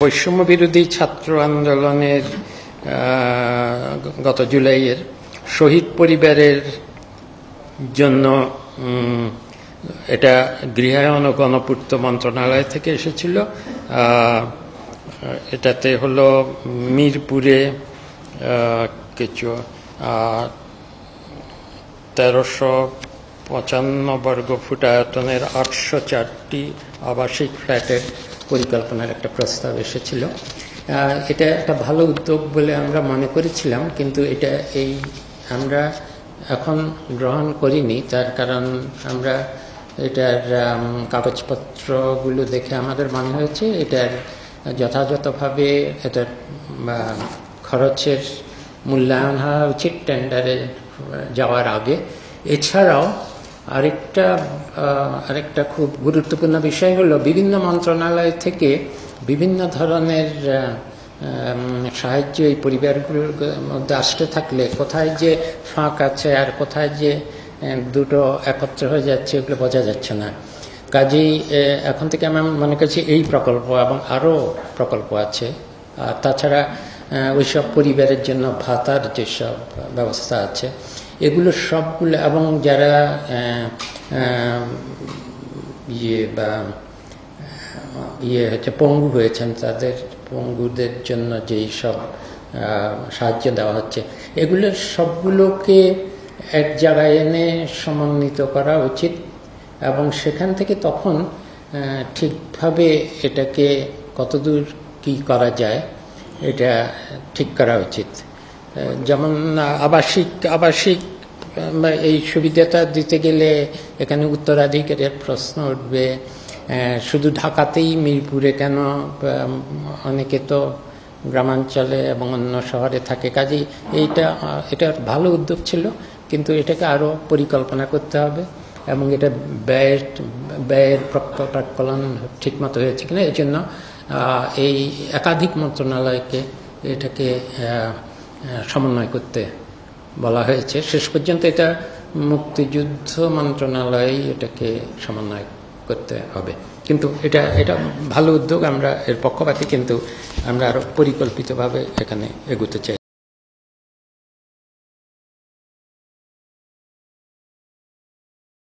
বৈষম্য বিরোধী ছাত্র আন্দোলনের গত জুলাইয়ের শহীদ পরিবারের জন্য এটা গৃহায়ন ও গণপূর্ত মন্ত্রণালয় থেকে এসেছিল। এটাতে হলো মিরপুরে কিছু 1355 বর্গফুট আয়তনের 804টি আবাসিক ফ্ল্যাটের পরিকল্পনার একটা প্রস্তাব এসেছিল। এটা একটা ভালো উদ্যোগ বলে আমরা মনে করেছিলাম, কিন্তু এটা আমরা এখন গ্রহণ করিনি। তার কারণ আমরা এটার কাগজপত্রগুলো দেখে আমাদের মনে হয়েছে এটার যথাযথভাবে এটার খরচের মূল্যায়ন হওয়া উচিত টেন্ডারে যাওয়ার আগে। এছাড়াও আরেকটা খুব গুরুত্বপূর্ণ বিষয় হলো বিভিন্ন মন্ত্রণালয় থেকে বিভিন্ন ধরনের সাহায্য এই পরিবারগুলোর মধ্যে আসতে থাকলে কোথায় যে ফাঁক আছে আর কোথায় যে দুটো একত্র হয়ে যাচ্ছে এগুলো বোঝা যাচ্ছে না। কাজেই এখন থেকে আমি মনে করছি এই প্রকল্প এবং আরও প্রকল্প আছে। আর তাছাড়া ওইসব পরিবারের জন্য ভাতার যেসব ব্যবস্থা আছে এগুলো সবগুলো, এবং যারা পঙ্গু হয়েছেন তাদের পঙ্গুদের জন্য যেই সব সাহায্য দেওয়া হচ্ছে এগুলো সবগুলোকে এক জায়গায় এনে সমন্বিত করা উচিত এবং সেখান থেকে তখন ঠিকভাবে এটাকে কতদূর কি করা যায় এটা ঠিক করা উচিত। যেমন আবাসিক এই সুবিধাটা দিতে গেলে এখানে উত্তরাধিকারের প্রশ্ন উঠবে। শুধু ঢাকাতেই মিরপুরে কেন, অনেকে তো গ্রামাঞ্চলে এবং অন্য শহরে থাকে। কাজেই এটা ভালো উদ্যোগ ছিল, কিন্তু এটাকে আরও পরিকল্পনা করতে হবে এবং এটা ব্যয়ের প্রাক্কলন ঠিকমতো হয়েছে কিনা এই জন্য এই একাধিক মন্ত্রণালয়কে এটাকে সমন্বয় করতে বলা হয়েছে। শেষ পর্যন্ত এটা মুক্তিযুদ্ধ মন্ত্রণালয় এটাকে সমন্বয় করতে হবে। কিন্তু এটা ভালো উদ্যোগ, আমরা এর পক্ষপাতী, কিন্তু আমরা আরো পরিকল্পিতভাবে এখানে এগোতে চাই।